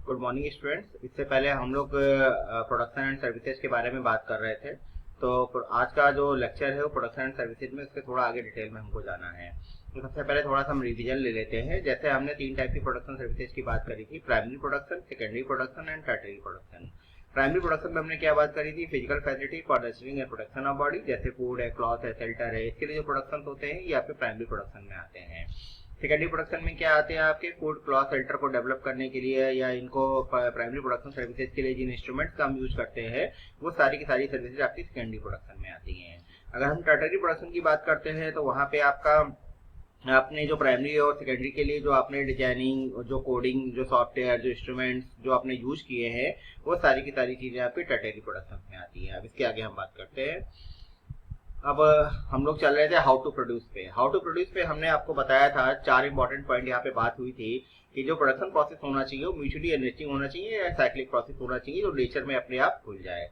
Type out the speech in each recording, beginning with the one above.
Good morning students. इससे पहले हम लोग प्रोडक्शन एंड सर्विसेज के बारे में बात कर रहे थे। तो आज का जो लेक्चर है वो प्रोडक्शन एंड सर्विसेज में, उसके थोड़ा आगे डिटेल में हमको जाना है। तो सबसे पहले थोड़ा सा हम रिवीजन ले लेते हैं। जैसे हमने 3 टाइप की प्रोडक्शन सर्विसेज की बात करी थी, primary production, secondary production and tertiary production. Primary production में हमने क्या बात करी थी? Physical facility for nurturing and production of body, जैसे फूड है, क्लॉथ है, शेल्टर है, इसके लिए जो प्रोडक्शन होते हैं ये आपके प्राइमरी प्रोडक्शन में आते हैं। सेकेंडरी प्रोडक्शन में क्या आते हैं? आपके फूड, क्लॉथ, शेल्टर को डेवलप करने के लिए या इनको प्राइमरी प्रोडक्शन सर्विसेज के लिए जिन इंस्ट्रूमेंट्स का हम यूज करते हैं वो सारी की सारी सर्विसेज आपकी सेकेंडरी प्रोडक्शन में आती हैं। अगर हम टर्टरी प्रोडक्शन की बात करते हैं तो वहाँ पे आपका आपने जो प्राइमरी और सेकेंडरी के लिए जो आपने डिजाइनिंग, जो कोडिंग, जो सॉफ्टवेयर, जो इंस्ट्रूमेंट्स जो आपने यूज किए हैं वो सारी की सारी चीजें आपकी टर्टरी प्रोडक्शन में आती है। अब इसके आगे हम बात करते हैं। अब हम लोग चल रहे थे हाउ टू प्रोड्यूस पे। हाउ टू प्रोड्यूस पे हमने आपको बताया था 4 इंपॉर्टेंट पॉइंट यहाँ पे बात हुई थी कि जो प्रोडक्शन प्रोसेस होना चाहिए वो म्यूचुअली एनरिचिंग होना चाहिए या साइक्लिक प्रोसेस होना चाहिए जो नेचर में अपने आप खुल जाए।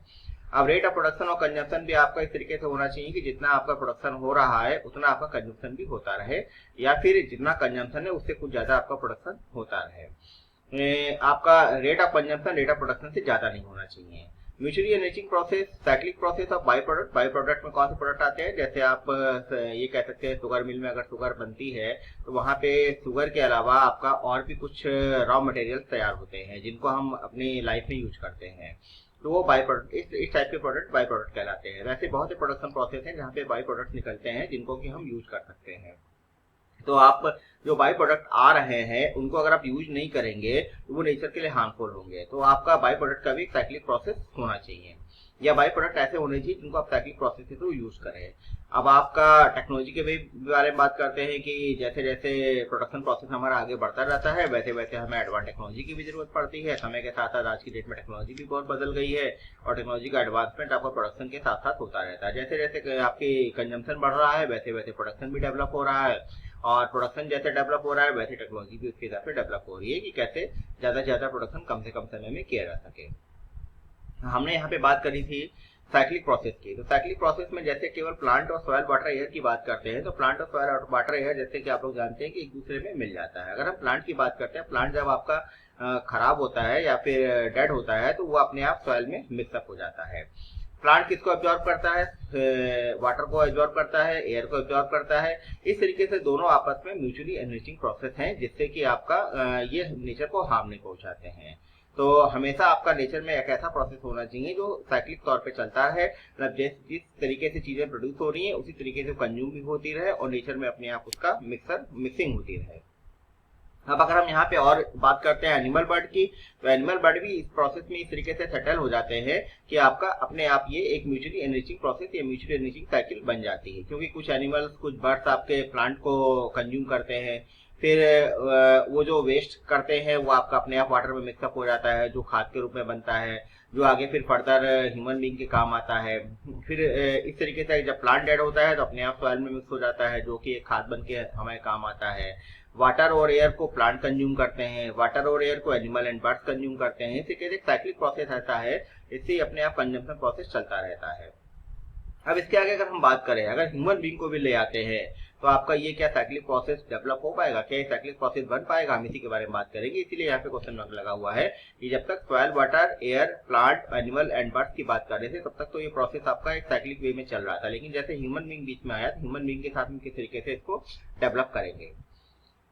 अब रेट ऑफ प्रोडक्शन और कंजम्पशन भी आपका इस तरीके से होना चाहिए कि जितना आपका प्रोडक्शन हो रहा है उतना आपका कंजम्पशन भी होता रहे, या फिर जितना कंजम्पशन है उससे कुछ ज्यादा आपका प्रोडक्शन होता रहे। आपका rate of consumption rate of production से ज्यादा नहीं होना चाहिए। Mutually enriching process, cyclic process of by product. By product में कौन से प्रोडक्ट आते हैं? जैसे आप ये कह सकते हैं शुगर मिल में अगर शुगर बनती है तो वहां पे शुगर के अलावा आपका और भी कुछ रॉ मटेरियल तैयार होते हैं जिनको हम अपनी लाइफ में यूज करते हैं, तो वो बाई प्रोडक्ट, इस टाइप के प्रोडक्ट बाई प्रोडक्ट कहलाते हैं। वैसे बहुत से प्रोडक्शन प्रोसेस हैं जहाँ पे बाई प्रोडक्ट निकलते हैं जिनको कि हम यूज कर सकते हैं। तो आप जो बाई प्रोडक्ट आ रहे हैं उनको अगर आप यूज नहीं करेंगे तो वो नेचर के लिए हार्मफुल होंगे। तो आपका बाई प्रोडक्ट का भी साइक्लिक प्रोसेस होना चाहिए, या बाई प्रोडक्ट ऐसे होने चाहिए जिनको आप साइक्लिक प्रोसेस के थ्रू यूज करें। अब आपका टेक्नोलॉजी के भी बारे में बात करते हैं कि जैसे जैसे प्रोडक्शन प्रोसेस हमारा आगे बढ़ता रहता है वैसे वैसे हमें एडवांस टेक्नोलॉजी की भी जरूरत पड़ती है। समय के साथ साथ आज की डेट में टेक्नोलॉजी भी बहुत बदल गई है और टेक्नोलॉजी का एडवांसमेंट आपका प्रोडक्शन के साथ साथ होता रहता है। जैसे जैसे आपकी कंजम्पशन बढ़ रहा है वैसे वैसे प्रोडक्शन भी डेवलप हो रहा है, और प्रोडक्शन जैसे डेवलप हो रहा है वैसे टेक्नोलॉजी भी उसके हिसाब से डेवलप हो रही है कि कैसे ज्यादा से ज्यादा प्रोडक्शन कम से कम समय में किया जा सके। हमने यहाँ पे बात करी थी साइक्लिक प्रोसेस की। तो साइक्लिक प्रोसेस में जैसे केवल प्लांट और सॉइल वाटर एयर की बात करते हैं तो प्लांट और सॉइल वाटर एयर जैसे कि आप लोग जानते हैं कि एक दूसरे में मिल जाता है। अगर हम प्लांट की बात करते हैं, प्लांट जब आपका खराब होता है या फिर डेड होता है तो वो अपने आप सॉइल में मिक्सअप हो जाता है। प्लांट किसको एब्जॉर्ब करता है? वाटर को एब्जॉर्ब करता है, एयर को एब्जॉर्ब करता है। इस तरीके से दोनों आपस में म्यूचुअली एनरिचिंग प्रोसेस हैं जिससे कि आपका ये नेचर को हार्म नहीं पहुंचाते हैं। तो हमेशा आपका नेचर में एक ऐसा प्रोसेस होना चाहिए जो साइक्लिक तौर पे चलता है, मतलब जिस तरीके से चीजें प्रोड्यूस हो रही हैं उसी तरीके से कंज्यूम भी होती रहे और नेचर में अपने आप उसका मिक्सिंग होती रहे। अब अगर हम यहाँ पे और बात करते हैं एनिमल बर्ड की, तो एनिमल बर्ड भी इस प्रोसेस में इस तरीके से सेटल हो जाते हैं कि आपका अपने आप ये एक म्यूचुअली एनरिचिंग प्रोसेस या म्यूचुअली एनरिचिंग साइकिल बन जाती है। क्योंकि कुछ एनिमल्स, कुछ बर्ड्स आपके प्लांट को कंज्यूम करते हैं, फिर वो जो वेस्ट करते हैं वो आपका अपने आप वाटर में मिक्सअप हो जाता है जो खाद के रूप में बनता है, जो आगे फिर फर्दर ह्यूमन बीइंग के काम आता है। फिर इस तरीके से जब प्लांट डेड होता है तो अपने आप सॉइल में मिक्स हो जाता है जो कि एक खाद बन के हमें काम आता है। वाटर और एयर को प्लांट कंज्यूम करते हैं, वाटर और एयर को एनिमल एंड बर्ड्स कंज्यूम करते हैं। इसी के एक साइक्लिक प्रोसेस ऐसा है, इससे अपने आप कंजम्पशन प्रोसेस चलता रहता है। अब इसके आगे अगर हम बात करें, अगर ह्यूमन बीइंग को भी ले आते हैं तो आपका ये क्या साइक्लिक प्रोसेस डेवलप हो पाएगा? क्या ये साइक्लिक प्रोसेस बन पाएगा? हम इसी के बारे में बात करेंगे। इसीलिए यहाँ पे क्वेश्चन मार्क लगा हुआ है कि जब तक soil, water, air, plant, animal and birds की बात कर रहे थे तब तक तो ये प्रोसेस आपका एक साइक्लिक वे में चल रहा था, लेकिन जैसे ह्यूमन बीइंग बीच में आया तो ह्यूमन बीइंग के साथ में किस तरीके से इसको डेवलप करेंगे।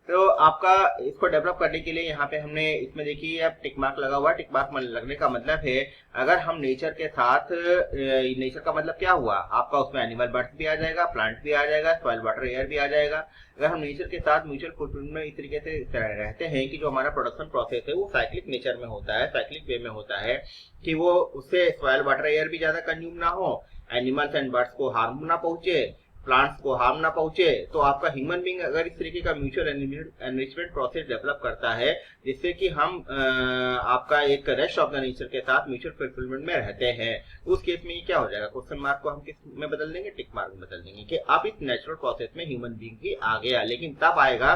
तो आपका इसको डेवलप करने के लिए यहाँ पे हमने इसमें देखिए अब टिक मार्क लगा हुआ है। टिक मार्क लगने का मतलब है अगर हम नेचर के साथ, नेचर का मतलब क्या हुआ? आपका उसमें एनिमल बर्ड्स भी आ जाएगा, प्लांट भी आ जाएगा, सॉइल, वाटर, एयर भी आ जाएगा। अगर हम नेचर के साथ म्यूचुअल फुलफिलमेंट में इस तरीके से रहते हैं कि जो हमारा प्रोडक्शन प्रोसेस है वो साइक्लिक नेचर में होता है, साइक्लिक वे में होता है कि वो उससे सॉइल, वाटर, एयर भी ज्यादा कंज्यूम ना हो, एनिमल्स एंड बर्ड्स को हार्म ना पहुंचे, प्लांट्स को हार्म ना पहुंचे, तो आपका ह्यूमन बीइंग अगर इस तरीके का म्यूचुअल एनरिचमेंट प्रोसेस डेवलप करता है जिससे कि हम आपका एक रेस्ट ऑफ द नेचर के साथ म्यूचुअल फुलफिलमेंट में रहते हैं, उस केस में ये क्या हो जाएगा? क्वेश्चन मार्क को हम किस में बदल देंगे? टिक मार्क में बदल देंगे कि आप इस नेचुरल प्रोसेस में ह्यूमन बीइंग भी आ गया, लेकिन तब आएगा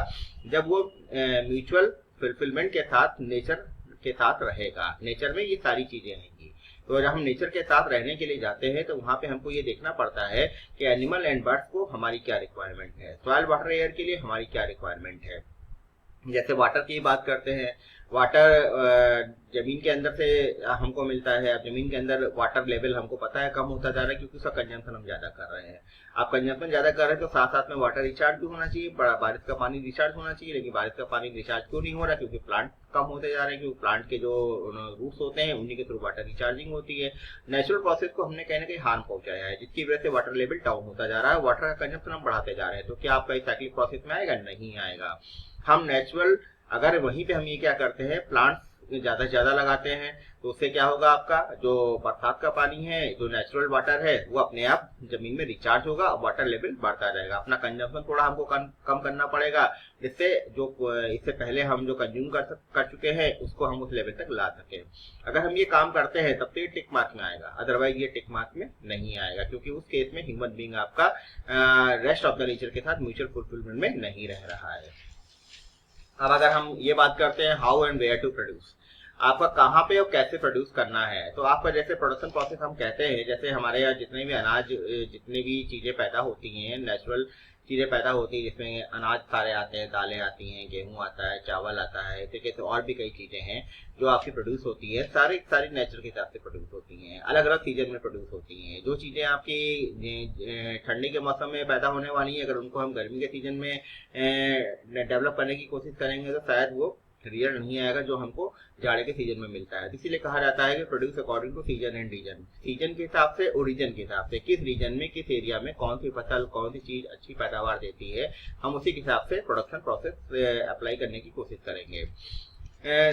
जब वो म्यूचुअल फुलफिलमेंट के साथ नेचर के साथ रहेगा। नेचर में ये सारी चीजें आएंगी। तो जब हम नेचर के साथ रहने के लिए जाते हैं तो वहां पे हमको ये देखना पड़ता है कि एनिमल एंड बर्ड्स को हमारी क्या रिक्वायरमेंट है, सॉइल, वाटर, एयर के लिए हमारी क्या रिक्वायरमेंट है। जैसे वाटर की बात करते हैं, वाटर जमीन के अंदर से हमको मिलता है। अब जमीन के अंदर वाटर लेवल हमको पता है कम होता जा रहा है क्योंकि उसका कंजम्पशन हम ज्यादा कर रहे हैं। आप कंजम्पशन ज्यादा कर रहे हैं तो साथ साथ में वाटर रिचार्ज भी होना चाहिए, बारिश का पानी रिचार्ज होना चाहिए। लेकिन बारिश का पानी रिचार्ज क्यों नहीं हो रहा? क्योंकि प्लांट कम होते जा रहे हैं, क्योंकि प्लांट के जो रूट्स होते हैं उन्हीं के थ्रू वाटर रिचार्जिंग होती है। नेचुरल प्रोसेस को हमने कहीं ना कहीं हार्म पहुंचाया है, जिसकी वजह से वाटर लेवल डाउन होता जा रहा है, वाटर का कंजम्पशन हम बढ़ाते जा रहे हैं। तो क्या आपका साइक्लिक प्रोसेस में आएगा? नहीं आएगा। हम नेचुरल अगर वहीं पे हम ये क्या करते हैं, प्लांट्स ज्यादा से ज्यादा लगाते हैं तो उससे क्या होगा, आपका जो बरसात का पानी है, जो नेचुरल वाटर है, वो अपने आप जमीन में रिचार्ज होगा, वाटर लेवल बढ़ता जाएगा। अपना कंजम्पशन थोड़ा हमको कम करना पड़ेगा, जिससे जो इससे पहले हम जो कंज्यूम कर चुके हैं उसको हम उस लेवल तक ला सके। अगर हम ये काम करते हैं तब तो ये टिक मार्क में आएगा, अदरवाइज ये टिक मार्क में नहीं आएगा, क्योंकि उस केस में ह्यूमन बीइंग आपका रेस्ट ऑफ द नेचर के साथ म्यूचुअल फुलफिलमेंट में नहीं रह रहा है। अब अगर हम ये बात करते हैं how and where to produce, आपका कहाँ पे और कैसे प्रोड्यूस करना है। तो आपका जैसे प्रोडक्शन प्रोसेस हम कहते हैं, जैसे हमारे यहाँ जितने भी अनाज, जितनी भी चीजें पैदा होती हैं, नेचुरल चीजें पैदा होती हैं, जिसमें अनाज सारे आते हैं, दालें आती हैं, गेहूं आता है, चावल आता है, ठीक है, तो और भी कई चीजें हैं जो आपकी प्रोड्यूस होती है, सारी नेचर के हिसाब से प्रोड्यूस होती हैं, अलग अलग सीजन में प्रोड्यूस होती हैं। जो चीजें आपकी ठंडी के मौसम में पैदा होने वाली हैं, अगर उनको हम गर्मी के सीजन में डेवलप करने की कोशिश करेंगे तो शायद वो रियल नहीं आएगा जो हमको जाड़े के सीजन में मिलता है। इसीलिए कहा जाता है कि produce according to season and region, season के हिसाब से, ओरिजिन के हिसाब से, किस रीजन में, किस एरिया में कौन सी फसल, कौन सी चीज अच्छी पैदावार देती है, हम उसी के हिसाब से प्रोडक्शन प्रोसेस अप्लाई करने की कोशिश करेंगे।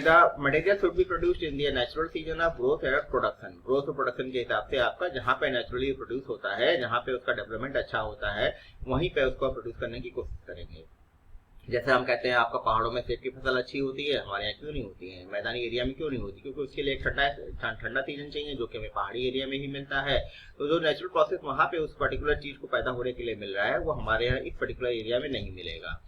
The material should be produced in the natural season of growth and production. Growth और प्रोडक्शन के हिसाब से आपका जहाँ पे नेचुरली प्रोड्यूस होता है, जहाँ पे उसका डेवलपमेंट अच्छा होता है, वहीं पे उसको प्रोड्यूस करने की कोशिश करेंगे। जैसे हम कहते हैं आपका पहाड़ों में सेब की फसल अच्छी होती है, हमारे यहाँ क्यों नहीं होती है, मैदानी एरिया में क्यों नहीं होती? क्योंकि उसके लिए एक ठंडा सीजन चाहिए जो कि हमें पहाड़ी एरिया में ही मिलता है। तो जो नेचुरल प्रोसेस वहाँ पे उस पर्टिकुलर चीज को पैदा होने के लिए मिल रहा है, वो हमारे यहाँ इस पर्टिकुलर एरिया में नहीं मिलेगा।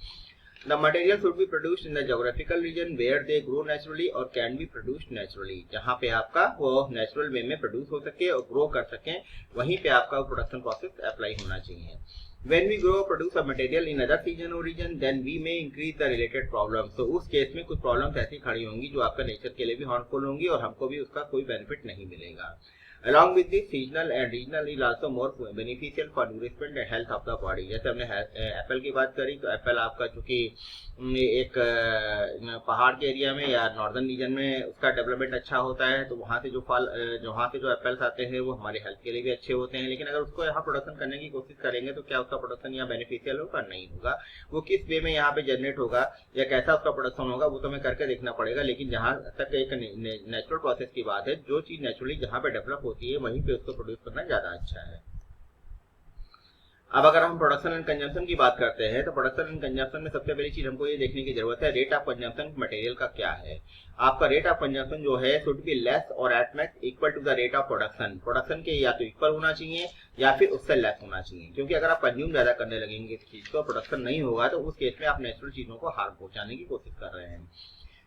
The material should be produced in the geographical region where they grow naturally or can be produced naturally. जहाँ पे आपका वो नेचुरल वे में प्रोड्यूस हो सके और ग्रो कर सके, वहीं पे आपका प्रोडक्शन प्रोसेस अप्लाई होना चाहिए। When we grow or produce a material in other season or region, then we may increase the related problems. तो उस केस में कुछ प्रॉब्लम्स ऐसी खड़ी होंगी जो आपका नेचर के लिए भी हार्मफुल होंगी और हमको भी उसका कोई बेनिफिट नहीं मिलेगा। Along with this, seasonal and regional is also more beneficial for nourishment and health of the body. जैसे हमने एप्पल की बात करी, तो एप्पल आपका चूंकि एक पहाड़ के एरिया में या नॉर्दर्न रीजन में उसका डेवलपमेंट अच्छा होता है, तो वहाँ से जो एप्पल्स आते हैं वो हमारे हेल्थ के लिए भी अच्छे होते हैं। लेकिन अगर उसको यहाँ प्रोडक्शन करने की कोशिश करेंगे तो क्या उसका प्रोडक्शन यहाँ बेनिफिशियल होगा? नहीं होगा। वो किस वे में यहाँ पे जनरेट होगा या कैसा उसका प्रोडक्शन होगा वो तो हमें करके देखना पड़ेगा। लेकिन जहाँ तक एक नेचुरल प्रोसेस की बात है, जो चीज नेचुरली जहाँ पे डेवलप होती है वहीं पे उसको प्रोड्यूस करना ज्यादा अच्छा है। अब अगर हम प्रोडक्शन एंड कंजम्पशन की बात करते हैं, तो प्रोडक्शन एंड कंजम्पशन में सबसे पहली चीज हमको ये देखने की जरूरत है, रेट ऑफ कंजम्पशन मटेरियल का क्या है। आपका रेट ऑफ कंजम्पशन जो है शुड बी लेस और at max equal to the rate of production. Production के या तो इक्वल होना चाहिए या फिर उससे लेस होना चाहिए, क्योंकि अगर आप कंज्यूम ज्यादा करने लगेंगे इस चीज को, प्रोडक्शन नहीं होगा, तो उस केस में आप नेचुरल चीजों को हार्म पहुंचाने की कोशिश कर रहे हैं।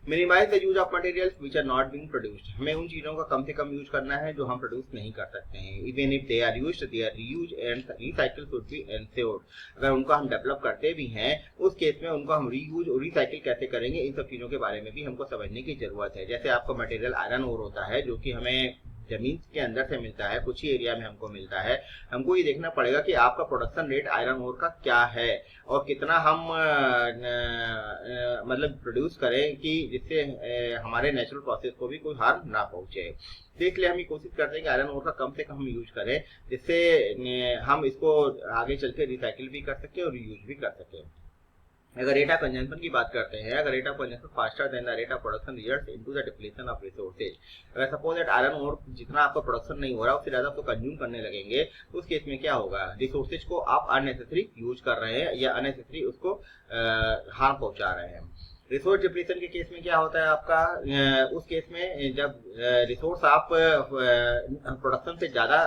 Minimize the use of materials which are not being produced, हमें उन चीजों का कम से कम यूज करना है जो हम प्रोड्यूस नहीं कर सकते हैं। Even if they are used, their reuse and recycle should be ensured. अगर उनको हम डेवलप करते भी हैं, उस केस में उनको हम रीयूज और रिसाइकिल कैसे करेंगे, इन सब चीजों के बारे में भी हमको समझने की जरूरत है। जैसे आपका मटेरियल आयरन ओर होता है जो कि हमें जमीन के अंदर से मिलता है, कुछ ही एरिया में हमको मिलता है। हमको ये देखना पड़ेगा कि आपका प्रोडक्शन रेट आयरन ओर का क्या है और कितना हम मतलब प्रोड्यूस करें कि जिससे हमारे नेचुरल प्रोसेस को भी कोई हार्म ना पहुंचे। तो इसलिए हम ये कोशिश करते हैं कि आयरन ओर का कम से कम हम यूज करें, जिससे हम इसको आगे चल के रिसाइकिल भी कर सके और यूज भी कर सके। अगर रेट ऑफ कंजम्पशन की बात करते हैं, अगर rate of consumption faster than the rate of production results into the depletion of resources. अगर सपोज दैट आयरन ओर जितना आपका प्रोडक्शन नहीं हो रहा उससे ज्यादा आपको कंज्यूम करने लगेंगे, तो उस केस में क्या होगा, रिसोर्सेज को आप अननेसेसरी यूज कर रहे हैं या अननेसेसरी उसको हार्म पहुंचा रहे हैं। रिसोर्स डिप्लीशन के केस में क्या होता है आपका, उस केस में जब रिसोर्स आप प्रोडक्शन से ज्यादा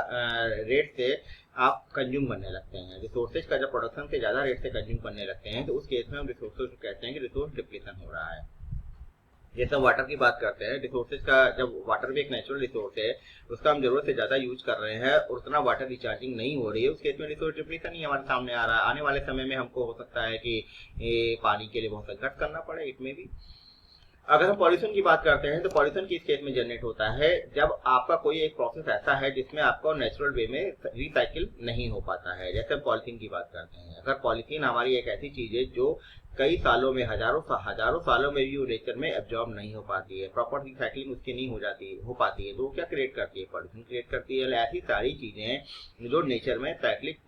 रेट से आप कंज्यूम करने लगते हैं, रिसोर्सेज का जब प्रोडक्शन से ज्यादा रेट से कंज्यूम करने लगते हैं, तो उस केस में हम रिसोर्सेज को कहते हैं कि रिसोर्स डिप्लीशन हो रहा है। जैसे वाटर की बात करते हैं, रिसोर्सेज का, जब वाटर भी एक नेचुरल रिसोर्स है, उसका हम जरूरत से ज्यादा यूज कर रहे हैं और उतना वाटर रिचार्जिंग नहीं हो रही है, उस केस में रिसोर्स डिप्लीशन ही हमारे सामने आ रहा है। आने वाले समय में हमको हो सकता है कि पानी के लिए बहुत संघर्ष करना पड़े, इट में भी। अगर हम पॉल्यूशन की बात करते हैं तो पॉल्यूशन किस केस में जनरेट होता है, जब आपका कोई एक प्रोसेस ऐसा है जिसमें आपको नेचुरल वे में रिसाइकिल नहीं हो पाता है। जैसे हम पॉलिथीन की बात करते हैं, अगर पॉलिथीन हमारी एक ऐसी चीज है जो कई सालों में हजारों सालों में भी वो नेचर में एब्जॉर्ब नहीं हो पाती है, प्रॉपर रिसाइकलिंग उसकी नहीं हो पाती है, तो वो क्या क्रिएट करती है, पॉल्यूशन क्रिएट करती है। ऐसी सारी चीजें जो नेचर में साइक्लिक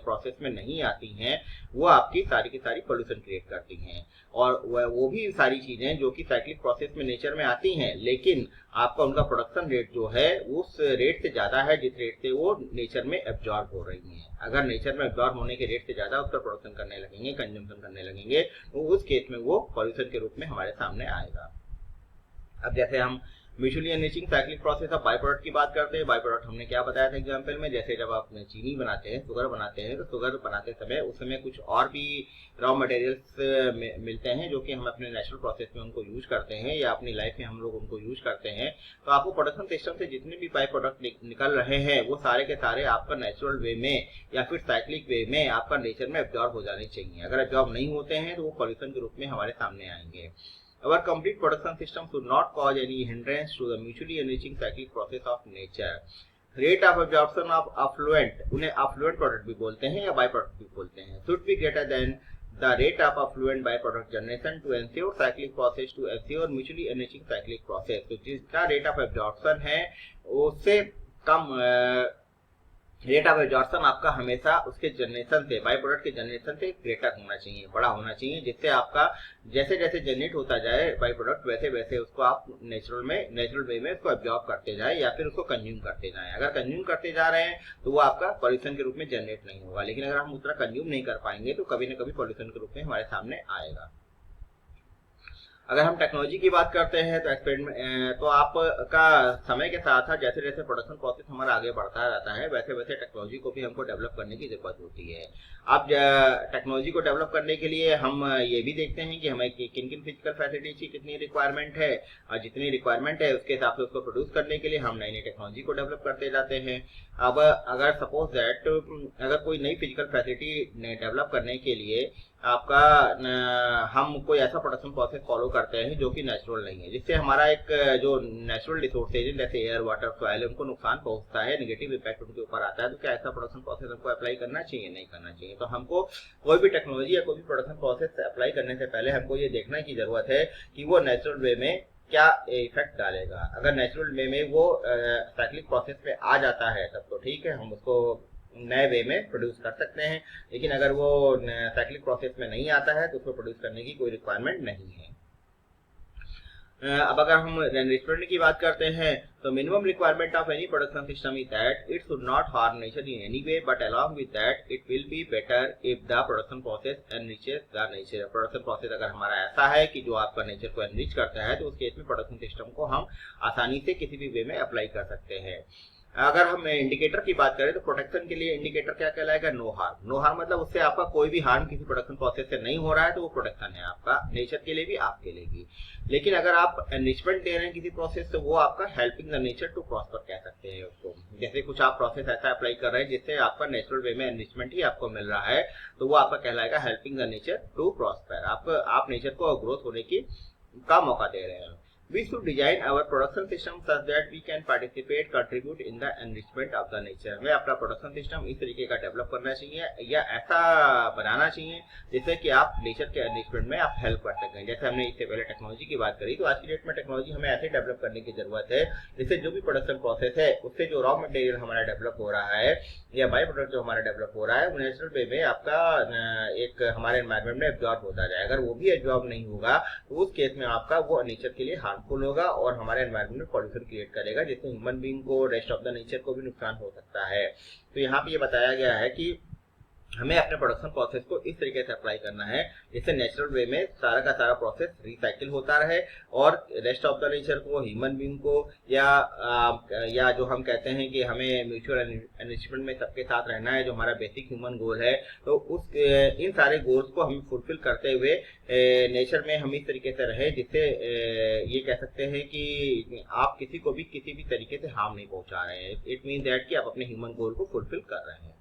प्रोसेस में नहीं आती हैं, वो आपकी सारी की सारी पॉल्यूशन क्रिएट करती हैं। और वो भी सारी चीजें जो कि साइक्लिक प्रोसेस में नेचर में आती हैं, लेकिन आपका उनका प्रोडक्शन रेट जो है उस रेट से ज्यादा है जिस रेट से वो नेचर में एब्जॉर्ब हो रही हैं। अगर नेचर में एब्जॉर्ब होने के रेट से ज्यादा उसका प्रोडक्शन करने लगेंगे, कंजम्पशन करने लगेंगे, तो उस केस में वो पॉल्यूशन के रूप में हमारे सामने आएगा। अब जैसे हम mutually enriching cyclic process of by product की बात करते हैं। बाय प्रोडक्ट हमने क्या बताया था एग्जांपल में, जैसे जब आप चीनी बनाते हैं, शुगर बनाते हैं, तो शुगर बनाते समय उस समय कुछ और भी रॉ मटेरियल्स मिलते हैं जो कि हम अपने नेचुरल प्रोसेस में उनको यूज करते हैं या अपनी लाइफ में हम लोग उनको यूज करते हैं। तो आपको प्रोडक्शन सिस्टम से जितने भी बाय प्रोडक्ट निकल रहे हैं वो सारे के सारे आपका नेचुरल वे में या फिर साइक्लिक वे में आपका नेचर में एब्जॉर्ब हो जाने चाहिए। अगर एब्जॉर्ब नहीं होते हैं तो वो पॉल्यूशन के रूप में हमारे सामने आएंगे। Our complete production system should not cause any hindrance to the mutually enriching cyclic process of nature. Rate of absorption of affluent, उन्हें affluent product भी बोलते हैं या by product भी बोलते हैं, should be greater than the rate of affluent by product generation to ensure cyclic process to ensure mutually enriching cyclic process। तो जितना rate of absorption है उससे कम रेट ऑफ एब्जॉर्प्शन आपका हमेशा उसके जनरेशन से, बाय प्रोडक्ट के जनरेशन से ग्रेटर होना चाहिए, बड़ा होना चाहिए, जिससे आपका जैसे जैसे जनरेट होता जाए बाय प्रोडक्ट वैसे वैसे उसको आप नेचुरल वे में उसको एब्जॉर्ब करते जाए या फिर उसको कंज्यूम करते जाए। अगर कंज्यूम करते जा रहे हैं तो वो आपका पॉल्यूशन के रूप में जनरेट नहीं होगा, लेकिन अगर हम उतना कंज्यूम नहीं कर पाएंगे तो कभी न कभी पॉल्यूशन के रूप में हमारे सामने आएगा। अगर हम टेक्नोलॉजी की बात करते हैं तो एक्सपेरिमेंट तो आपका समय के साथ साथ जैसे जैसे प्रोडक्शन प्रोसेस हमारा आगे बढ़ता रहता है वैसे वैसे टेक्नोलॉजी को भी हमको डेवलप करने की जरूरत होती है। अब टेक्नोलॉजी को डेवलप करने के लिए हम ये भी देखते हैं कि हमें किन किन फिजिकल फैसिलिटीज की कितनी रिक्वायरमेंट है, और जितनी रिक्वायरमेंट है उसके हिसाब से उसको प्रोड्यूस करने के लिए हम नई नई टेक्नोलॉजी को डेवलप करते जाते हैं। अब अगर सपोज दैट अगर कोई नई फिजिकल फैसिलिटी डेवलप करने के लिए आपका हम कोई ऐसा प्रोडक्शन प्रोसेस फॉलो करते हैं जो कि नेचुरल नहीं है, जिससे हमारा एक जो नेचुरल रिसोर्सेज जैसे एयर, वाटर, सॉइल उनको नुकसान पहुंचता है, नेगेटिव इफेक्ट उनके ऊपर आता है, तो क्या ऐसा प्रोडक्शन प्रोसेस हमको अप्लाई करना चाहिए? नहीं करना चाहिए। तो हमको कोई भी टेक्नोलॉजी या कोई भी प्रोडक्शन प्रोसेस अप्लाई करने से पहले हमको ये देखने की जरूरत है कि वो नेचुरल वे में क्या इफेक्ट डालेगा। अगर नेचुरल वे में वो साइक्लिक प्रोसेस पे आ जाता है तब तो ठीक है, हम उसको नए वे में प्रोड्यूस कर सकते हैं, लेकिन अगर वो साइक्लिक प्रोसेस में नहीं आता है तो उसको प्रोड्यूस करने की कोई रिक्वायरमेंट नहीं है। अब अगर हम एनरिचमेंट की बात करते हैं तो minimum requirement of any production system is that it should not harm nature in any way, but along with that it will be better if the production process enriches the nature. Production process अगर हमारा ऐसा है कि जो आपका nature को enrich करता है तो उस केस में प्रोडक्शन सिस्टम को हम आसानी से किसी भी वे में अप्लाई कर सकते हैं। अगर हम इंडिकेटर की बात करें तो प्रोटेक्शन के लिए इंडिकेटर क्या कहलाएगा? No harm. नो हार्म मतलब उससे आपका कोई भी हार्म किसी प्रोडक्शन प्रोसेस से नहीं हो रहा है तो वो प्रोटेक्शन है आपका, नेचर के लिए भी आपके लिए भी। लेकिन अगर आप एनरिचमेंट दे रहे हैं किसी प्रोसेस से, वो आपका helping the nature to prosper कह सकते हैं उसको। जैसे कुछ आप प्रोसेस ऐसा अप्लाई कर रहे हैं जिससे आपका नेचुरल वे में एनरिचमेंट ही आपको मिल रहा है, तो वो आपका कहलाएगा helping the nature to prosper. आप नेचर को ग्रोथ होने का मौका दे रहे हैं। We should design our production system such that we can contribute in the enrichment of the nature। हमें अपना प्रोडक्शन सिस्टम इस तरीके का डेवलप करना चाहिए या ऐसा बनाना चाहिए जिससे कि आप नेचर के एनरिचमेंट में आप हेल्प कर सकें। जैसे हमने इससे पहले टेक्नोलॉजी की बात करी, तो आज की डेट में टेक्नोलॉजी हमें ऐसे डेवलप करने की जरूरत है जिससे जो भी प्रोडक्शन प्रोसेस है उससे जो रॉ मटेरियल हमारा डेवलप हो रहा है या बाय प्रोडक्ट जो हमारा डेवलप हो रहा है वो नेचुरल वे में आपका एक हमारे एनवायरमेंट में एब्जॉर्ब होता जाए। अगर वो भी एब्जॉर्ब नहीं होगा तो उस केस में आपका वो नेचर के लिए हार्मफुल होगा और हमारे एनवायरमेंट में पॉल्यूशन क्रिएट करेगा, जिससे ह्यूमन बीइंग को, रेस्ट ऑफ द नेचर को भी नुकसान हो सकता है। तो यहाँ पे ये बताया गया है कि हमें अपने प्रोडक्शन प्रोसेस को इस तरीके से अप्लाई करना है जिससे नेचुरल वे में सारा का सारा प्रोसेस रिसाइकिल होता रहे और रेस्ट ऑफ द नेचर को, ह्यूमन बीइंग को या जो हम कहते हैं कि हमें म्यूचुअल एनरिचमेंट में सबके साथ रहना है, जो हमारा बेसिक ह्यूमन गोल है, तो इन सारे गोल्स को हमें फुलफिल करते हुए नेचर में हम इस तरीके से रहे जिससे ये कह सकते हैं कि आप किसी को भी किसी भी तरीके से हार्म नहीं पहुंचा रहे हैं। इट मीन दैट कि आप अपने ह्यूमन गोल को फुलफिल कर रहे हैं।